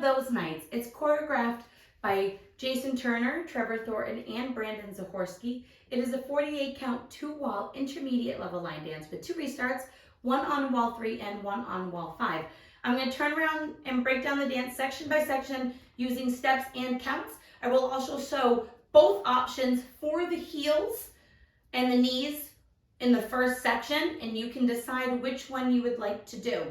those nights. It's choreographed by Jason Turner, Trevor Thornton, and Brandon Zahorsky. It is a 48 count, 2-wall, intermediate level line dance with 2 restarts, one on wall 3 and one on wall 5. I'm going to turn around and break down the dance section by section using steps and counts. I will also show both options for the heels and the knees in the first section, and you can decide which one you would like to do.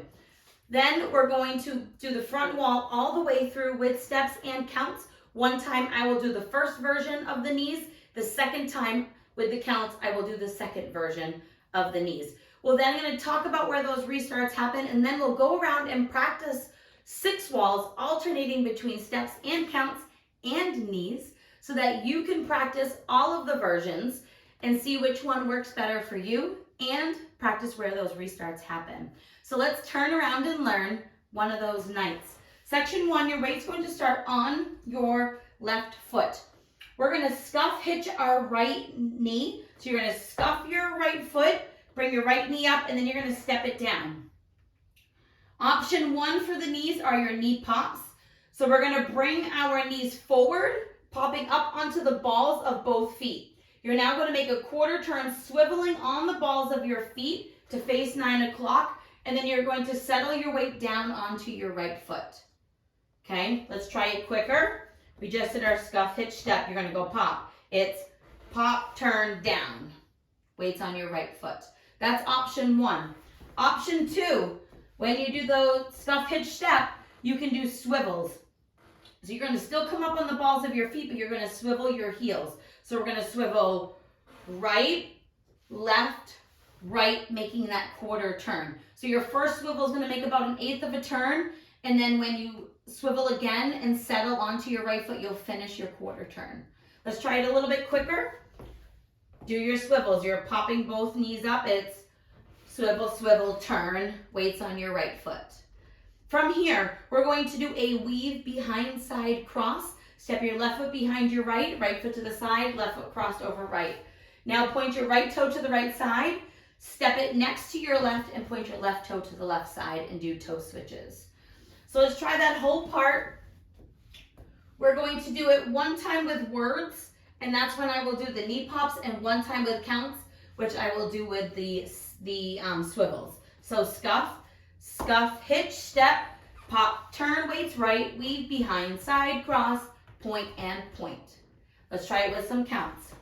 Then we're going to do the front wall all the way through with steps and counts. One time I will do the first version of the knees. The second time with the counts, I will do the second version of the knees. We're then going to talk about where those restarts happen, and then we'll go around and practice 6 walls alternating between steps and counts and knees so that you can practice all of the versions and see which one works better for you and practice where those restarts happen. So let's turn around and learn one of those nights. Section 1, your weight's going to start on your left foot. We're going to scuff hitch our right knee. So you're going to scuff your right foot, bring your right knee up, and then you're going to step it down. Option 1 for the knees are your knee pops. So we're going to bring our knees forward, popping up onto the balls of both feet. You're now going to make a quarter turn, swiveling on the balls of your feet to face 9 o'clock, and then you're going to settle your weight down onto your right foot. Okay, let's try it quicker. We just did our scuff hitch step. You're going to go pop. It's pop, turn, down. Weights on your right foot. That's option 1. Option 2, when you do the scuff hitch step, you can do swivels. So you're going to still come up on the balls of your feet, but you're going to swivel your heels. So we're going to swivel right, left, right, making that quarter turn. So your first swivel is going to make about 1/8 of a turn, and then when you swivel again and settle onto your right foot, you'll finish your quarter turn. Let's try it a little bit quicker. Do your swivels. You're popping both knees up. It's swivel, swivel, turn, weights on your right foot. From here, we're going to do a weave behind side cross. Step your left foot behind your right, right foot to the side, left foot crossed over right. Now point your right toe to the right side, step it next to your left, and point your left toe to the left side and do toe switches. So let's try that whole part. We're going to do it one time with words, and that's when I will do the knee pops, and one time with counts, which I will do with the swivels. So scuff, scuff, hitch, step, pop, turn, weights right, weave behind, side, cross, point, and point. Let's try it with some counts.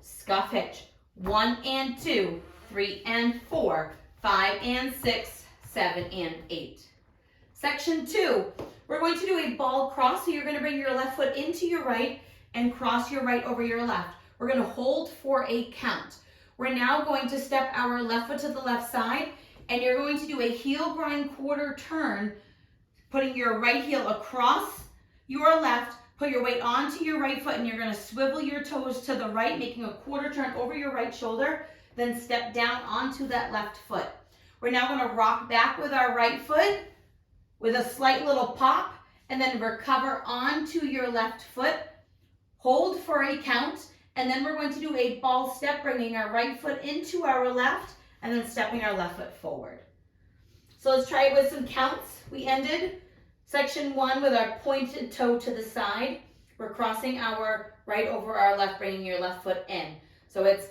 Scuff hitch, 1 and 2, 3 and 4, 5 and 6, 7 and 8. Section 2, we're going to do a ball cross. So you're going to bring your left foot into your right and cross your right over your left. We're going to hold for a count. We're now going to step our left foot to the left side, and you're going to do a heel grind quarter turn, putting your right heel across your left, put your weight onto your right foot, and you're going to swivel your toes to the right, making a quarter turn over your right shoulder, then step down onto that left foot. We're now going to rock back with our right foot with a slight little pop, and then recover onto your left foot, hold for a count, and then we're going to do a ball step, bringing our right foot into our left, and then stepping our left foot forward. So let's try it with some counts. We ended section 1 with our pointed toe to the side. We're crossing our right over our left, bringing your left foot in. So it's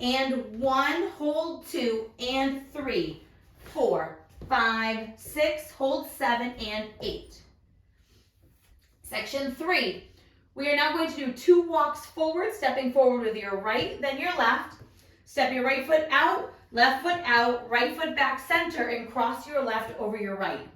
and 1, hold 2, and 3, 4, 5, 6, hold 7, and 8. Section 3, we are now going to do 2 walks forward, stepping forward with your right, then your left. Step your right foot out, right foot back center, and cross your left over your right.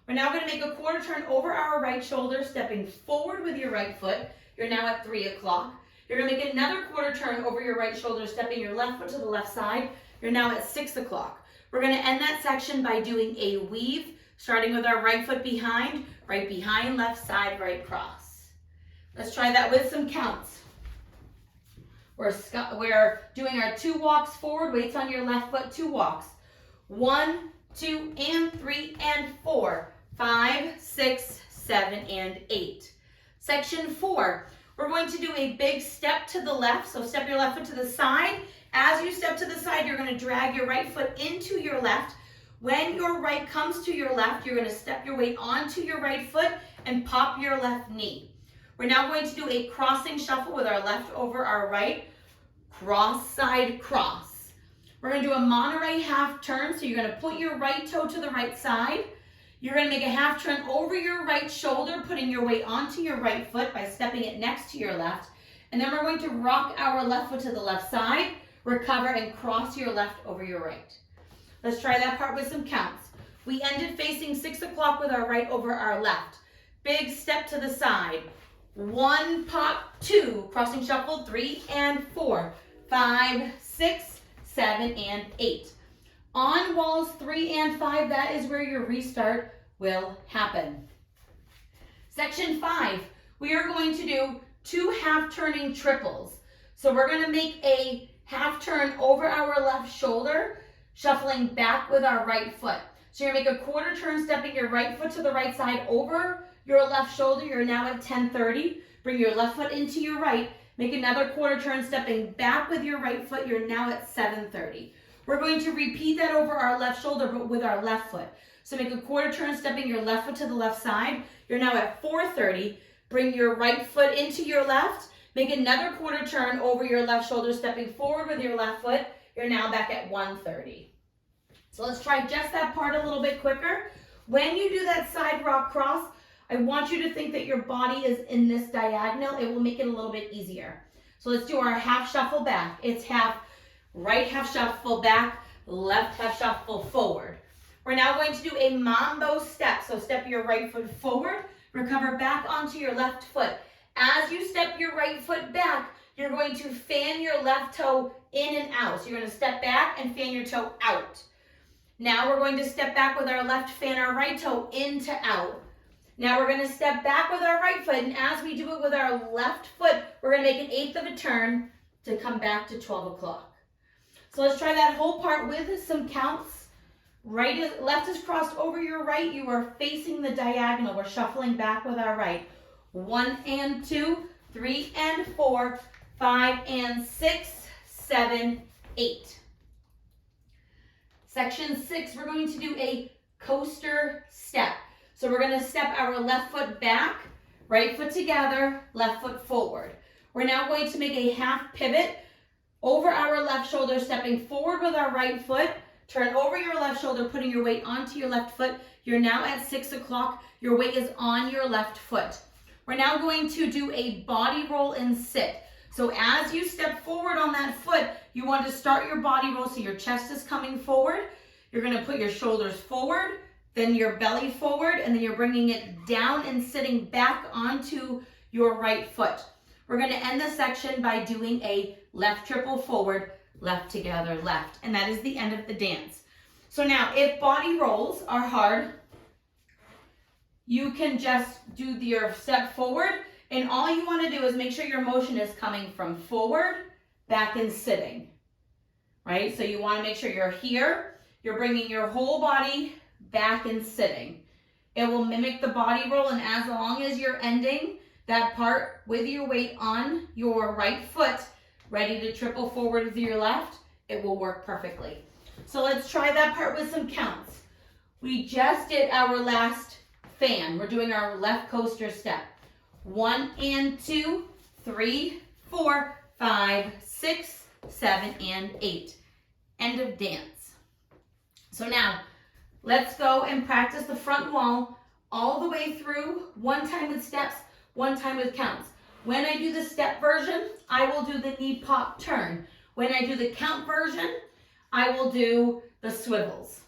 We're now going to make a quarter turn over our right shoulder, stepping forward with your right foot. You're now at 3 o'clock. You're going to make another quarter turn over your right shoulder, stepping your left foot to the left side. You're now at 6 o'clock. We're going to end that section by doing a weave, starting with our right foot behind, right behind, left side, right cross. Let's try that with some counts. We're doing our 2 walks forward, weights on your left foot, 2 walks. 1, 2, and 3, and 4, 5, 6, 7, and 8. Section 4, we're going to do a big step to the left. So step your left foot to the side. As you step to the side, you're going to drag your right foot into your left. When your right comes to your left, you're going to step your weight onto your right foot and pop your left knee. We're now going to do a crossing shuffle with our left over our right, cross, side, cross. We're going to do a Monterey half turn, so you're going to put your right toe to the right side. You're going to make a half turn over your right shoulder, putting your weight onto your right foot by stepping it next to your left. And then we're going to rock our left foot to the left side, recover, and cross your left over your right. Let's try that part with some counts. We ended facing 6 o'clock with our right over our left. Big step to the side. 1, pop, 2, crossing shuffle, 3 and 4, 5, 6, 7, and 8. On walls 3 and 5, that is where your restart will happen. Section 5, we are going to do 2 half-turning triples. So we're going to make a half turn over our left shoulder, shuffling back with our right foot. So you're going to make a quarter turn, stepping your right foot to the right side over your left shoulder. You're now at 10:30. Bring your left foot into your right. Make another quarter turn, stepping back with your right foot. You're now at 7:30. We're going to repeat that over our left shoulder, but with our left foot. So make a quarter turn, stepping your left foot to the left side. You're now at 4:30. Bring your right foot into your left. Make another quarter turn over your left shoulder, stepping forward with your left foot. You're now back at 1:30. So let's try just that part a little bit quicker. When you do that side rock cross, I want you to think that your body is in this diagonal. It will make it a little bit easier. So let's do our half shuffle back. It's half right half shuffle back, left half shuffle forward. We're now going to do a mambo step. So step your right foot forward, recover back onto your left foot. As you step your right foot back, you're going to fan your left toe in and out. So you're going to step back and fan your toe out. Now we're going to step back with our left, fan our right toe in to out. Now we're going to step back with our right foot, and as we do it with our left foot, we're going to make an 1/8 of a turn to come back to 12 o'clock. So let's try that whole part with some counts. Left is crossed over your right. You are facing the diagonal. We're shuffling back with our right. 1 and 2, 3 and 4, 5 and 6, 7, 8. Section 6, we're going to do a coaster step. So we're going to step our left foot back, right foot together, left foot forward. We're now going to make a half pivot over our left shoulder, stepping forward with our right foot. Turn over your left shoulder, putting your weight onto your left foot. You're now at 6 o'clock. Your weight is on your left foot. We're now going to do a body roll and sit. So as you step forward on that foot, you want to start your body roll so your chest is coming forward. You're going to put your shoulders forward, then your belly forward, and then you're bringing it down and sitting back onto your right foot. We're going to end the section by doing a left triple forward, left together, left. And that is the end of the dance. So now, if body rolls are hard, you can just do your step forward, and all you want to do is make sure your motion is coming from forward, back, and sitting, right? So you want to make sure you're here, you're bringing your whole body back and sitting. It will mimic the body roll, and as long as you're ending that part with your weight on your right foot, ready to triple forward with your left, it will work perfectly. So let's try that part with some counts. We just did our last fan. We're doing our left coaster step. 1 and 2, 3, 4, 5, 6, 7, and 8. End of dance. So now, let's go and practice the front wall all the way through, one time with steps, one time with counts. When I do the step version, I will do the knee pop turn. When I do the count version, I will do the swivels.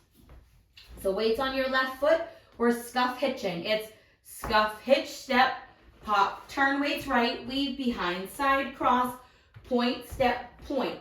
So weights on your left foot, we're scuff hitching. It's scuff, hitch, step, pop, turn weights right, weave behind, side cross, point, step, point.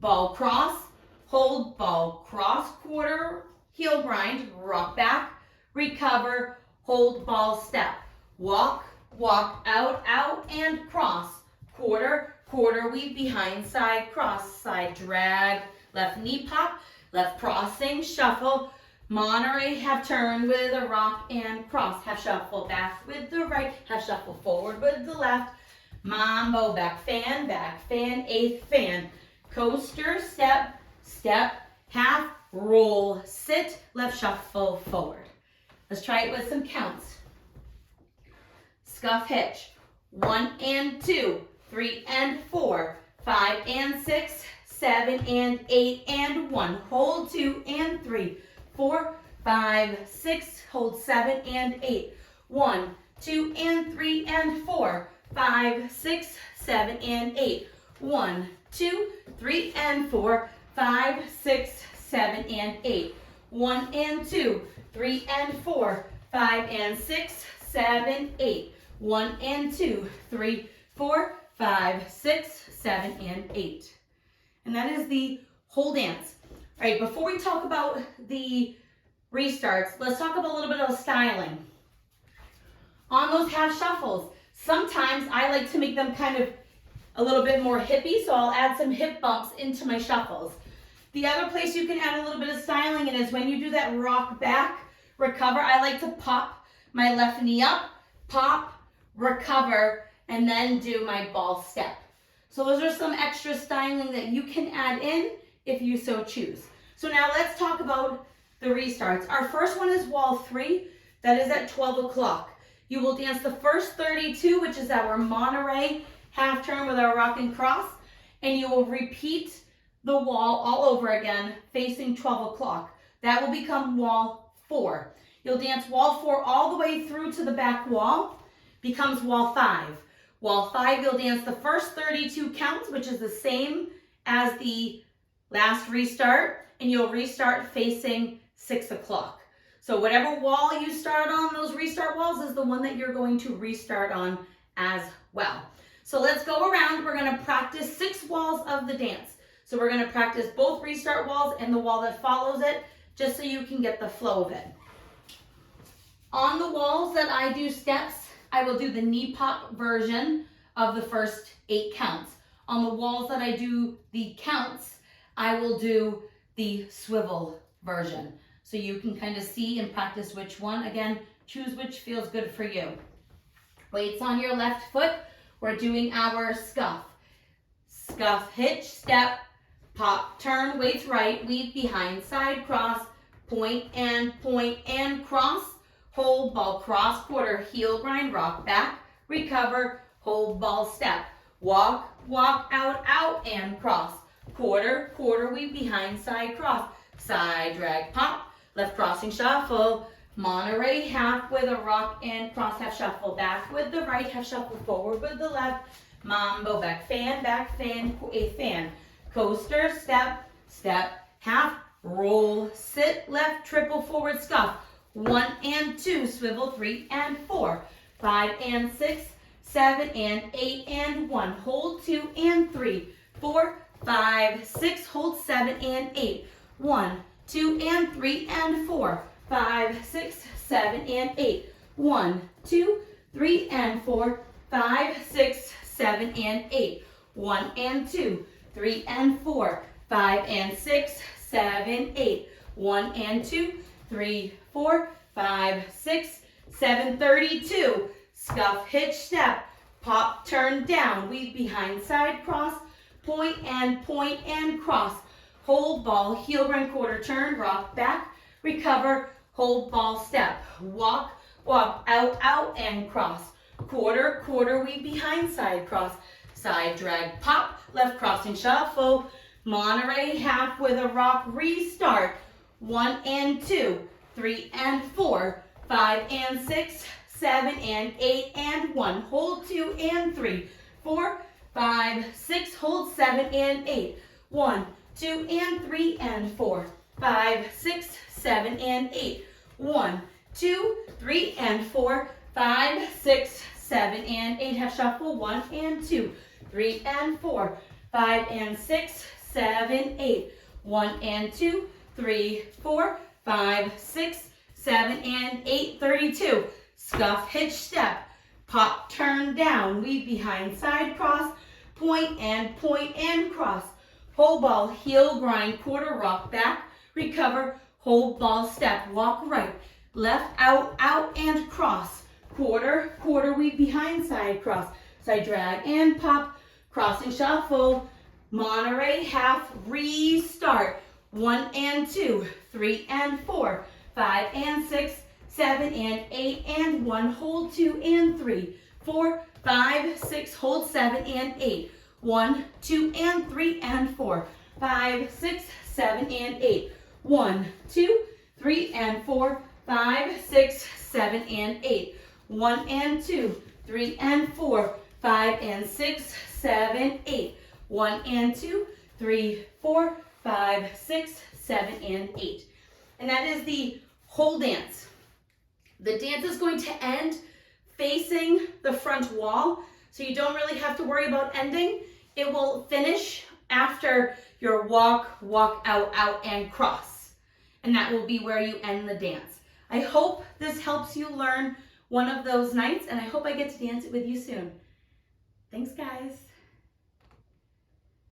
Ball cross, hold, ball cross, quarter, heel grind, rock back, recover, hold, ball, step. Walk, walk, out, out, and cross. Quarter, quarter, weave behind, side cross, side drag, left knee pop, left crossing, shuffle, Monterey half turn with a rock and cross. Half shuffle back with the right, half shuffle forward with the left. Mambo back fan, 8th fan. Coaster, step, step, half, roll, sit, left shuffle, forward. Let's try it with some counts. Scuff hitch, 1 and 2, 3 and 4, 5 and 6, 7 and 8 and 1. Hold 2 and 3, 4, 5, 6, hold 7 and 8. 1, 2 and 3 and 4, 5, 6, 7 and 8. 1, 2, 3 and 4, 5, 6, 7 and 8. 1 and 2, 3 and 4, 5 and 6, 7, 8. 1 and 2, 3, 4, 5, 6, 7, and 8. And that is the whole dance. All right, before we talk about the restarts, let's talk about a little bit of styling. On those half shuffles, sometimes I like to make them kind of a little bit more hippie, so I'll add some hip bumps into my shuffles. The other place you can add a little bit of styling in is when you do that rock back, recover, I like to pop my left knee up, pop, recover, and then do my ball step. So those are some extra styling that you can add in if you so choose. So now let's talk about the restarts. Our first one is wall 3, that is at 12 o'clock. You will dance the first 32, which is our Monterey half turn with our rock and cross, and you will repeat the wall all over again facing 12 o'clock. That will become wall 4. You'll dance wall 4 all the way through to the back wall, becomes wall 5. Wall 5, you'll dance the first 32 counts, which is the same as the last restart, and you'll restart facing 6 o'clock. So whatever wall you start on, those restart walls, is the one that you're going to restart on as well. So let's go around. We're going to practice 6 walls of the dance. So we're going to practice both restart walls and the wall that follows it, just so you can get the flow of it. On the walls that I do steps, I will do the knee pop version of the first 8 counts. On the walls that I do the counts, I will do the swivel version. So you can kind of see and practice which one. Again, choose which feels good for you. Weights on your left foot. We're doing our scuff. Scuff, hitch, step, pop, turn, weights right, weave behind, side cross, point and cross, hold, ball, cross, quarter, heel grind, rock back, recover, hold, ball, step, walk, walk, out, and cross, quarter, weave behind, side cross, side drag, pop, left crossing shuffle, Monterey half with a rock and cross half shuffle, back with the right half shuffle, forward with the left, mambo, back fan, a fan, coaster, step, half, roll, sit, left, triple forward scuff, 1 and 2, swivel, 3 and 4, 5 and 6, 7 and 8 and 1, hold 2 and 3, 4, 5, 6, hold 7 and 8, 1, 2 and 3 and 4, 5, 6, 7 and 8, 1, 2, 3 and 4, 5, 6, 7 and 8, 1 and 2, 3 and 4, 5 and 6, 7, 8, 1 and 2, 3, 4, 5, 6, 7, 32, scuff, hitch, step, pop, turn down, weave behind, side cross, point and cross, hold, ball, heel grind, quarter turn, rock back, recover, hold, ball, step, walk, out, and cross, quarter, weave behind, side cross, side drag, pop, left crossing shuffle, Monterey half with a rock, restart, 1 and 2, 3 and 4, 5 and 6, 7 and 8 and 1, hold 2 and 3, 4, 5, 6, hold 7 and 8, 1, 2 and 3 and 4, 5, 6, 7 and 8, 1, 2, 3 and 4, 5, 6, 7 and 8, half shuffle, 1 and 2, 3 and 4, 5 and 6, 7, 8, 1 and 2, 3, 4, 5, 6, 7 and 8, 32, scuff, hitch, step, pop, turn down, weave behind, side cross, point and cross, hold, ball, heel grind, quarter, rock back, recover, hold, ball, step, walk right, left, out, and cross, quarter, weave behind, side cross, side drag and pop, crossing shuffle, Monterey half, restart, 1 and 2, 3 and 4, 5 and 6, 7 and 8 and 1, hold 2 and 3, 4, 5, 6, hold 7 and 8, 1, 2 and 3 and 4, 5, 6, 7 and 8, 1, 2, 3 and 4, 5, 6, 7 and 8, 1 and 2, 3 and 4, 5 and 6, 7, 8, 1 and 2, 3, 4, 5, 6, 7, and 8. And that is the whole dance. The dance is going to end facing the front wall, so you don't really have to worry about ending. It will finish after your walk, walk out, out, and cross. And that will be where you end the dance. I hope this helps you learn one of those nights, and I hope I get to dance it with you soon. Thanks, guys.